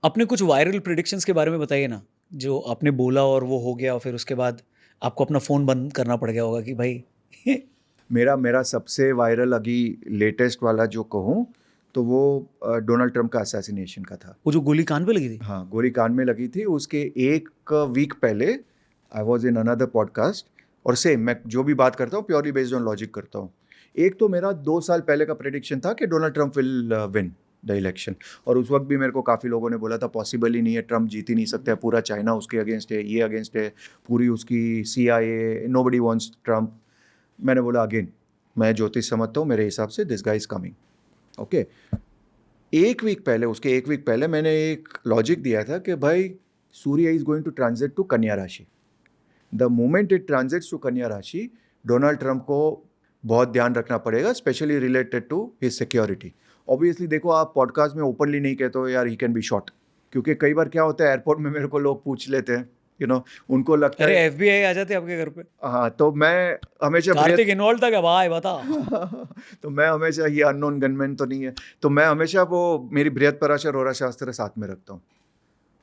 अपने कुछ viral predictions के बारे में बताइए ना, जो आपने बोला और वो हो गया और फिर उसके बाद आपको अपना फ़ोन बंद करना पड़ गया होगा कि भाई मेरा मेरा सबसे वायरल अभी लेटेस्ट वाला जो कहूँ तो वो डोनाल्ड ट्रंप का असैसिनेशन का था। वो जो गोली कान पे लगी थी? हाँ, गोली कान में लगी थी। उसके एक वीक पहले I was in another podcast, और सेम मैं जो भी बात करता हूँ प्योरली बेस्ड ऑन लॉजिक करता हूँ। एक तो मेरा 2 साल पहले का प्रेडिक्शन था कि Donald Trump will win the election, और उस वक्त भी मेरे को काफ़ी लोगों ने बोला था पॉसिबल ही नहीं है, ट्रंप जीत ही नहीं सकता है, पूरा चाइना उसके अगेंस्ट है, ये अगेंस्ट है, पूरी उसकी CIA, नोबडी वांट्स ट्रंप। मैंने बोला अगेन, मैं ज्योतिष समझता हूँ, मेरे हिसाब से this guy is coming. Okay, उसके एक वीक पहले मैंने एक लॉजिक दिया था कि भाई Surya is going to transit to Kanya rashi. The moment it transits to Kanya rashi, Donald Trump को बहुत ध्यान रखना पड़ेगा, specially related to his security. Obviously देखो, आप पॉडकास्ट में ओपनली नहीं कहते हो यार ही कैन बी शॉट, क्योंकि कई बार क्या होता है एयरपोर्ट में मेरे को लोग पूछ लेते हैं, उनको लगता अरे है। FBI आ जाते आपके घर पे? हाँ, तो मैं हमेशा कार्तिक इन्वॉल्व था क्या भाई, बता। तो मैं हमेशा, ये अननोन गनमैन तो नहीं है, तो मैं हमेशा वो मेरी बृहत्पराशर होरा शास्त्र साथ में रखता हूँ।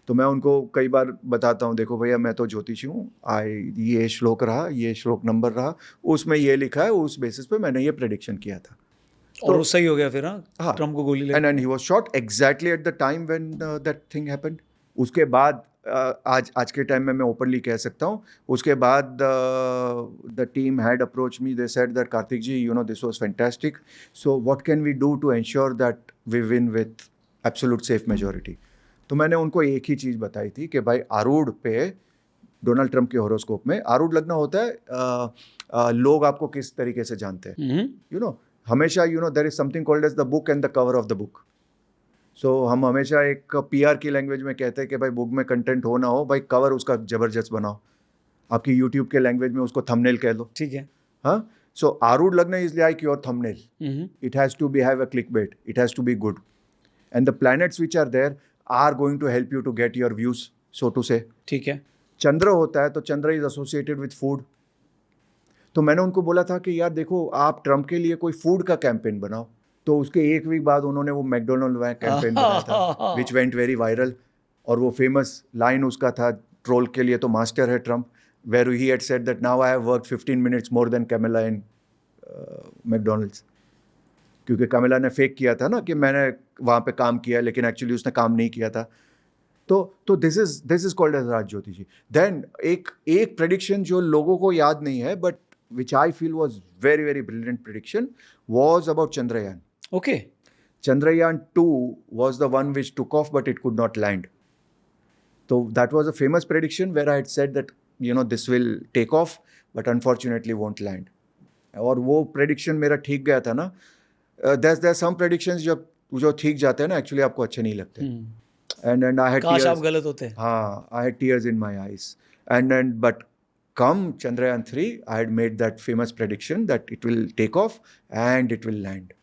तो मैं उनको कई बार बताता हूँ, देखो भैया मैं तो ज्योतिषी हूँ, ये श्लोक रहा, ये श्लोक नंबर रहा, उसमें ये लिखा है, उस बेसिस पे मैंने ये प्रेडिक्शन किया था। और तो वो सही हो गया फिर? हाँ, हाँ, ट्रम्प को गोली एंड लगी। He was shot exactly at the time when that thing happened. उसके बाद आज के टाइम में मैं ओपनली कह सकता हूँ, उसके बाद the team had approach me, they said that Kartik ji, this was fantastic, so what can we do to ensure that we win with absolute safe majority. तो मैंने उनको एक ही चीज़ बताई थी कि भाई आरूढ़ पे, डोनाल्ड ट्रंप के हॉरोस्कोप में आरूढ़ लग्न होता है, लोग आपको किस तरीके से जानते हैं, हमेशा there is something called as the book and the cover of the book. So हम हमेशा एक PR की लैंग्वेज में कहते हैं कि भाई बुक में कंटेंट हो ना हो, भाई कवर उसका जबरदस्त बनाओ, आपकी यूट्यूब के लैंग्वेज में उसको थंबनेल कह लो। ठीक है। हाँ, so arudha lagna is like your thumbnail, it has to be have a click bait, it has to be good, and the planets which are there are going to help you to get your views, so to say. ठीक है। चंद्र होता है तो Chandra is associated with food. तो मैंने उनको बोला था कि यार देखो, आप ट्रंप के लिए कोई फूड का कैंपेन बनाओ। तो उसके एक वीक बाद उन्होंने वो मैकडोनल्ड कैंपेन बनाया था, विच वेंट वेरी वायरल। और वो फेमस लाइन उसका था, ट्रोल के लिए तो मास्टर है Trump, where he had said that now I have work 15 minutes more than Kamala in McDonald's. क्योंकि कैमेला ने फेक किया था ना कि मैंने वहाँ पे काम किया, लेकिन एक्चुअली उसने काम नहीं किया था। तो this is called as Raj Jyoti ji. Then एक प्रेडिक्शन जो लोगों को याद नहीं है, but which I feel was very, very brilliant prediction, was about Chandrayaan. Okay. Chandrayaan 2 was the one which took off, but it could not land. So that was a famous prediction where I had said that, this will take off, but unfortunately won't land. और वो prediction मेरा ठीक गया था ना। There's some predictions जो ठीक जाते हैं ना, actually आपको अच्छे नहीं लगते। And I had काश tears. आप गलत होते। हाँ, I had tears in my eyes. But come Chandrayaan 3, I had made that famous prediction that it will take off and it will land.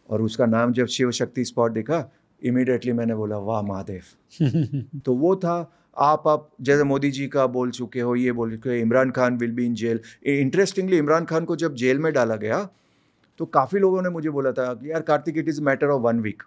और उसका नाम जब शिव शक्ति स्पॉट दिखा, इमीडिएटली मैंने बोला वाह महादेव। तो वो था। आप जैसे मोदी जी का बोल चुके हो, ये बोल चुके हो, Imran Khan will be in jail. Interestingly Imran Khan को जब जेल में डाला गया तो काफ़ी लोगों ने मुझे बोला था कि यार Kartik, it is matter of 1 week,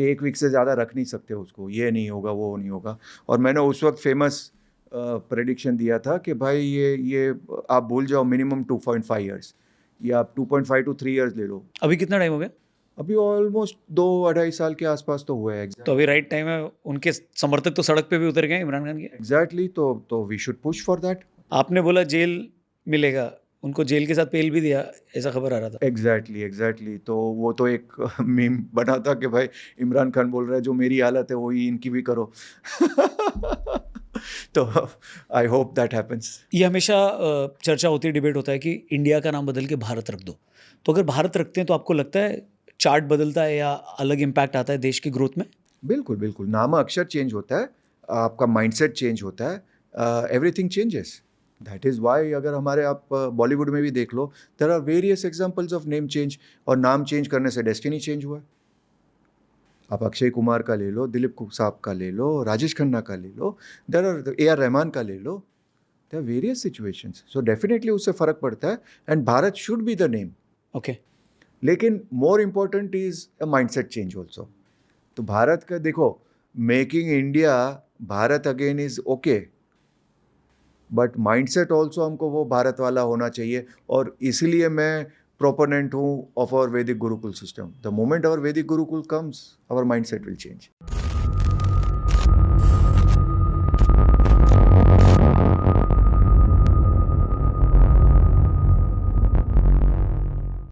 एक वीक से ज़्यादा रख नहीं सकते उसको, ये नहीं होगा, वो नहीं होगा। और मैंने उस वक्त फेमस प्रेडिक्शन दिया था कि भाई ये आप भूल जाओ, मिनिमम 2.5 ईयर्स, या आप 2.5 to 3 ईयर्स ले लो। अभी कितना टाइम हो गया? अभी ऑलमोस्ट 2-2.5 साल के आसपास तो हुए हैं। तो अभी राइट टाइम है। उनके समर्थक तो सड़क पे भी उतर गए इमरान खान के। एग्जैक्टली, तो we should push for that. आपने बोला जेल मिलेगा, उनको जेल के साथ पेल भी दिया, ऐसा खबर आ रहा था। एग्जैक्टली। तो वो तो एक मीम बना था कि भाई इमरान खान बोल रहा है जो मेरी हालत है वही इनकी भी करो। तो आई होप दैट हैपेंस। ये हमेशा चर्चा होती है, डिबेट होता है कि इंडिया का नाम बदल के भारत रख दो। तो अगर भारत रखते हैं तो आपको लगता है चार्ट बदलता है या अलग इम्पैक्ट आता है देश की ग्रोथ में? बिल्कुल, नाम अक्षर चेंज होता है, आपका माइंडसेट चेंज होता है, everything changes. That is why अगर हमारे आप बॉलीवुड में भी देख लो, there are various examples of name change, और नाम चेंज करने से डेस्टिनी चेंज हुआ है। आप अक्षय कुमार का ले लो, दिलीप साहब का ले लो, राजेश खन्ना का ले लो, देयर आर AR रहमान का ले लो, there are various situations. So definitely उससे फ़र्क पड़ता है, and Bharat should be the name. Okay. लेकिन more important is a mindset change also. तो भारत का देखो, making India Bharat again is okay, but mindset also हमको वो भारत वाला होना चाहिए. और इसलिए मैं प्रोपोनेंट हूँ of our Vedic gurukul system. The moment our Vedic gurukul comes, our mindset will change.